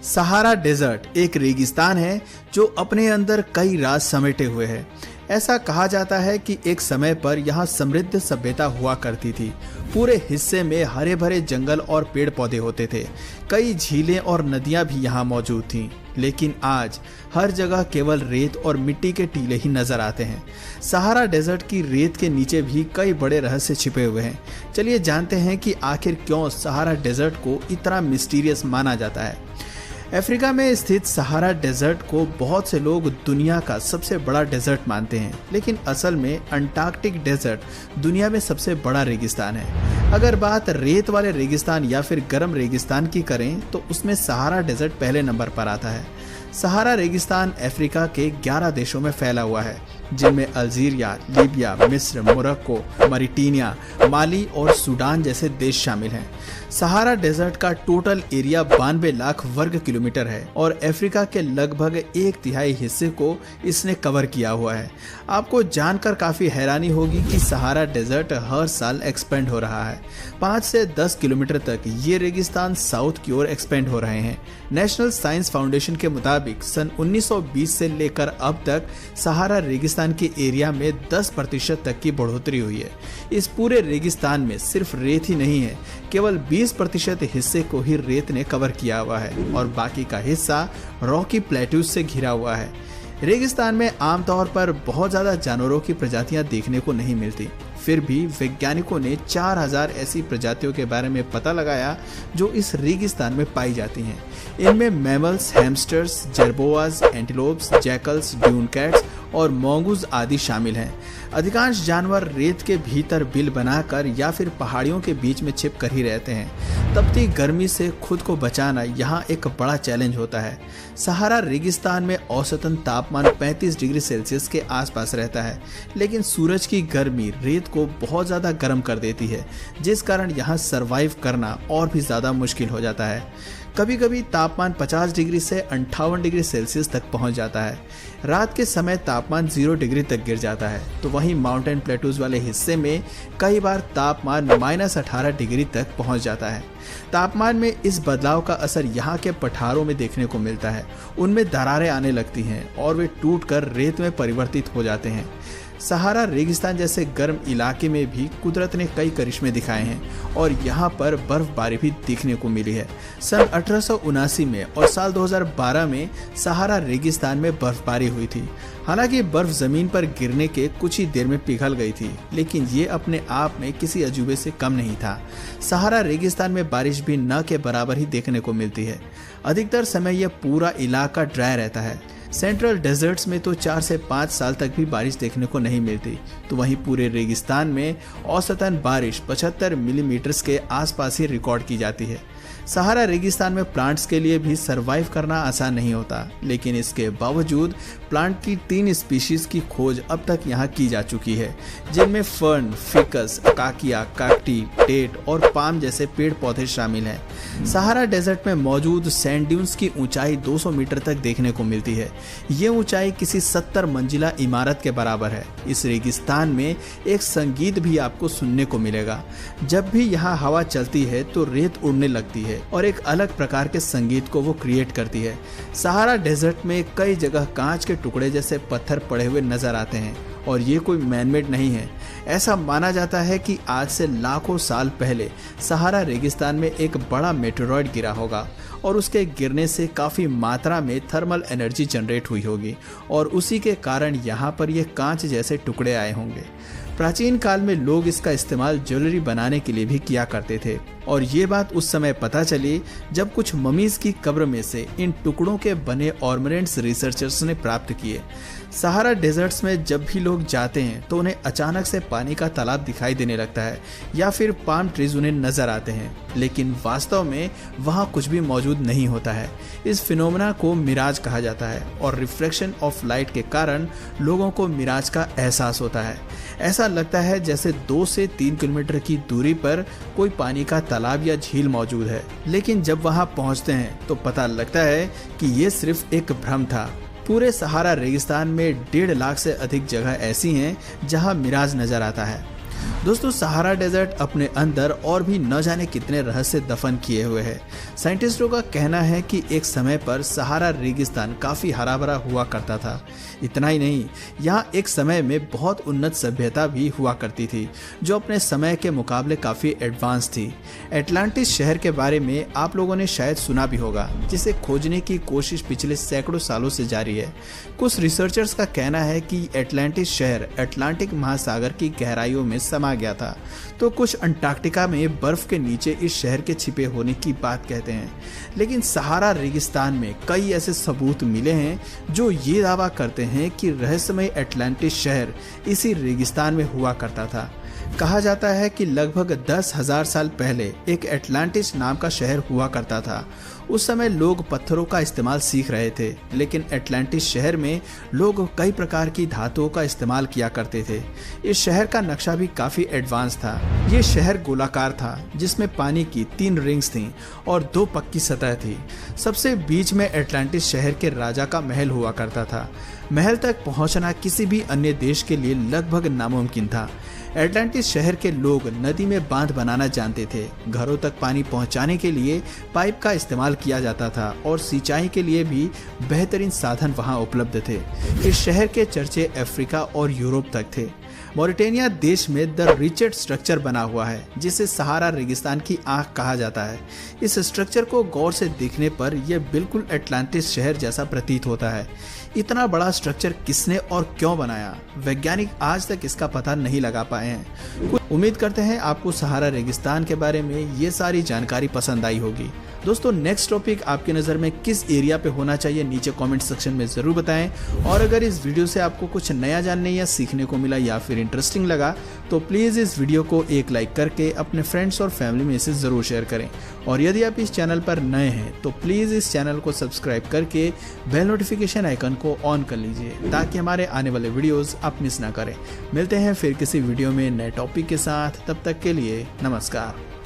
Sahara desert एक रेगिस्तान है जो अपने अंदर कई राज समेटे हुए है। ऐसा कहा जाता है कि एक समय पर यहाँ समृद्ध सभ्यता हुआ करती थी। पूरे हिस्से में हरे भरे जंगल और पेड़ पौधे होते थे। कई झीलें और नदियां भी यहाँ मौजूद थीं। लेकिन आज हर जगह केवल रेत और मिट्टी के टीले ही नजर आते हैं। सहारा डेजर्ट की रेत के नीचे भी कई बड़े रहस्य छिपे हुए हैं। चलिए जानते हैं कि आखिर क्यों सहारा डेजर्ट को इतना मिस्टीरियस माना जाता है। अफ्रीका में स्थित सहारा डेजर्ट को बहुत से लोग दुनिया का सबसे बड़ा डेजर्ट मानते हैं, लेकिन असल में अंटार्कटिक डेजर्ट दुनिया में सबसे बड़ा रेगिस्तान है। अगर बात रेत वाले रेगिस्तान या फिर गर्म रेगिस्तान की करें तो उसमें सहारा डेजर्ट पहले नंबर पर आता है। सहारा रेगिस्तान अफ्रीका के 11 देशों में फैला हुआ है, जिनमें अल्जीरिया, लीबिया, मिस्र, मोरक्को, मॉरिटानिया, माली और सूडान जैसे देश शामिल हैं। सहारा डेजर्ट का टोटल एरिया 92 लाख वर्ग किलोमीटर है और अफ्रीका के लगभग 1/3 हिस्से को इसने कवर किया हुआ है। आपको जानकर काफी हैरानी होगी कि सहारा डेजर्ट हर साल एक्सपेंड हो रहा है। 5 से 10 किलोमीटर तक ये रेगिस्तान साउथ की ओर एक्सपेंड हो रहे हैं। नेशनल साइंस फाउंडेशन के मुताबिक सन 1920 से लेकर अब तक सहारा रेगिस्तान के एरिया में 10% तक की बढ़ोतरी हुई है। इस पूरे रेगिस्तान में सिर्फ रेत ही नहीं है, केवल 20% हिस्से को ही रेत ने कवर किया हुआ है और बाकी का हिस्सा रॉकी प्लेट्यूज से घिरा हुआ है। रेगिस्तान में आमतौर पर बहुत ज्यादा जानवरों की प्रजातियां देखने को नहीं मिलती। फिर भी वैज्ञानिकों ने 4000 ऐसी प्रजातियों के बारे में पता लगाया जो इस रेगिस्तान में पाई जाती हैं। इनमें mammals, hamsters, jerboas, antelopes, jackals, dune cats और मोंगूज आदि शामिल हैं। अधिकांश जानवर रेत के भीतर बिल बनाकर या फिर पहाड़ियों के बीच में छिप कर ही रहते हैं। तपती गर्मी से खुद को बचाना यहाँ एक बड़ा चैलेंज होता है। सहारा रेगिस्तान में औसतन तापमान 35 डिग्री सेल्सियस के आसपास रहता है, लेकिन सूरज की गर्मी रेत को बहुत ज़्यादा गर्म कर देती है, जिस कारण यहाँ सरवाइव करना और भी ज़्यादा मुश्किल हो जाता है। कभी कभी तापमान 50 डिग्री से 58 डिग्री सेल्सियस तक पहुंच जाता है। रात के समय तापमान 0 डिग्री तक गिर जाता है, तो वहीं माउंटेन प्लेटूज वाले हिस्से में कई बार तापमान -18 डिग्री तक पहुंच जाता है। तापमान में इस बदलाव का असर यहाँ के पठारों में देखने को मिलता है। उनमें दरारें आने लगती हैं और वे टूटकर रेत में परिवर्तित हो जाते हैं। सहारा रेगिस्तान जैसे गर्म इलाके में भी कुदरत ने कई करिश्मे दिखाए हैं और यहाँ पर बर्फबारी भी देखने को मिली है। सन 1879 में और साल 2012 में सहारा रेगिस्तान में बर्फबारी हुई थी। हालांकि बर्फ जमीन पर गिरने के कुछ ही देर में पिघल गई थी, लेकिन ये अपने आप में किसी अजूबे से कम नहीं था। सहारा रेगिस्तान में बारिश भी न के बराबर ही देखने को मिलती है। अधिकतर समय यह पूरा इलाका ड्राई रहता है। सेंट्रल डेजर्ट्स में तो 4 से 5 साल तक भी बारिश देखने को नहीं मिलती, तो वहीं पूरे रेगिस्तान में औसतन बारिश 75 मिलीमीटर के आसपास ही रिकॉर्ड की जाती है। सहारा रेगिस्तान में प्लांट्स के लिए भी सरवाइव करना आसान नहीं होता, लेकिन इसके बावजूद प्लांट की 3 स्पीशीज की खोज अब तक यहाँ की जा चुकी है, जिनमें फर्न, फिकस, अकाकिया, काकटी, टेट और पाम जैसे पेड़ पौधे शामिल हैं। सहारा डेजर्ट में मौजूद सैंड ड्यून्स की ऊंचाई 200 मीटर तक देखने को मिलती है। ये ऊंचाई किसी 70 मंजिला इमारत के बराबर है। इस रेगिस्तान में एक संगीत भी आपको सुनने को मिलेगा। जब भी यहाँ हवा चलती है तो रेत उड़ने लगती है और एक अलग प्रकार के संगीत को वो क्रिएट करती है। सहारा डेजर्ट में कई जगह कांच के टुकड़े जैसे पत्थर पड़े हुए नजर आते हैं और ये कोई मैनमेड नहीं है। ऐसा माना जाता है कि आज से लाखों साल पहले सहारा रेगिस्तान में एक बड़ा मेटेरॉइड गिरा होगा और उसके गिरने से काफ़ी मात्रा में थर्मल एनर्जी जनरेट हुई होगी और उसी के कारण यहाँ पर ये कांच जैसे टुकड़े आए होंगे। प्राचीन काल में लोग इसका इस्तेमाल ज्वेलरी बनाने के लिए भी किया करते थे और ये बात उस समय पता चली जब कुछ ममीज की कब्र में से इन टुकड़ों के बने ऑर्नामेंट्स रिसर्चर्स ने प्राप्त किए। सहारा डेजर्ट्स में जब भी लोग जाते हैं तो उन्हें अचानक से पानी का तालाब दिखाई देने लगता है या फिर पाम ट्रीज उन्हें नजर आते हैं, लेकिन वास्तव में वहाँ कुछ भी मौजूद नहीं होता है। इस फिनोमेना को मिराज कहा जाता है और रिफ्लेक्शन ऑफ लाइट के कारण लोगों को मिराज का एहसास होता है। ऐसा लगता है जैसे 2 से 3 किलोमीटर की दूरी पर कोई पानी का तालाब या झील मौजूद है, लेकिन जब वहां पहुंचते हैं तो पता लगता है कि ये सिर्फ एक भ्रम था। पूरे सहारा रेगिस्तान में 1.5 लाख से अधिक जगह ऐसी हैं जहां मिराज नजर आता है। दोस्तों, सहारा डेजर्ट अपने अंदर और भी न जाने कितने रहस्य दफन किए हुए है। साइंटिस्टों का कहना है कि एक समय पर सहारा रेगिस्तान काफी हरा भरा हुआ करता था। इतना ही नहीं, यहाँ एक समय में बहुत उन्नत सभ्यता भी हुआ करती थी जो अपने समय के मुकाबले काफी एडवांस थी। एटलांटिस शहर के बारे में आप लोगों ने शायद सुना भी होगा, जिसे खोजने की कोशिश पिछले सैकड़ों सालों से जारी है। कुछ रिसर्चर्स का कहना है कि एटलांटिस शहर अटलांटिक महासागर की गहराइयों में समा गया था, तो कुछ अंटार्कटिका में बर्फ के नीचे इस शहर के छिपे होने की बात कहते हैं। लेकिन सहारा रेगिस्तान में कई ऐसे सबूत मिले हैं जो ये दावा करते हैं कि रहस्यमय अटलांटिस शहर इसी रेगिस्तान में हुआ करता था। कहा जाता है कि लगभग 10,000 साल पहले एक एटलांटिस नाम का शहर हुआ करता था। उस समय लोग पत्थरों का इस्तेमाल सीख रहे थे, लेकिन एटलांटिस शहर में लोग कई प्रकार की धातुओं का इस्तेमाल किया करते थे। इस शहर का नक्शा भी काफी एडवांस था। ये शहर गोलाकार था, जिसमें पानी की 3 रिंग्स थीं और 2 पक्की सतह थी। सबसे बीच में एटलांटिस शहर के राजा का महल हुआ करता था। महल तक पहुंचना किसी भी अन्य देश के लिए लगभग नामुमकिन था। एटलांटिस शहर के लोग नदी में बांध बनाना जानते थे। घरों तक पानी पहुंचाने के लिए पाइप का इस्तेमाल किया जाता था और सिंचाई के लिए भी बेहतरीन साधन वहां उपलब्ध थे। इस शहर के चर्चे अफ्रीका और यूरोप तक थे। मॉरिटेनिया देश में द रिचर्ड स्ट्रक्चर बना हुआ है, जिसे सहारा रेगिस्तान की आंख कहा जाता है। इस स्ट्रक्चर को गौर से देखने पर यह बिल्कुल एटलांटिस शहर जैसा प्रतीत होता है। इतना बड़ा स्ट्रक्चर किसने और क्यों बनाया, वैज्ञानिक आज तक इसका पता नहीं लगा पाए हैं। उम्मीद करते हैं आपको सहारा रेगिस्तान के बारे में ये सारी जानकारी पसंद आई होगी। दोस्तों, नेक्स्ट टॉपिक आपकी नज़र में किस एरिया पे होना चाहिए, नीचे कमेंट सेक्शन में ज़रूर बताएं। और अगर इस वीडियो से आपको कुछ नया जानने या सीखने को मिला या फिर इंटरेस्टिंग लगा, तो प्लीज़ इस वीडियो को एक लाइक करके अपने फ्रेंड्स और फैमिली में इसे ज़रूर शेयर करें। और यदि आप इस चैनल पर नए हैं तो प्लीज़ इस चैनल को सब्सक्राइब करके बेल नोटिफिकेशन आइकन को ऑन कर लीजिए, ताकि हमारे आने वाले वीडियोज़ आप मिस ना करें। मिलते हैं फिर किसी वीडियो में नए टॉपिक के साथ, तब तक के लिए नमस्कार।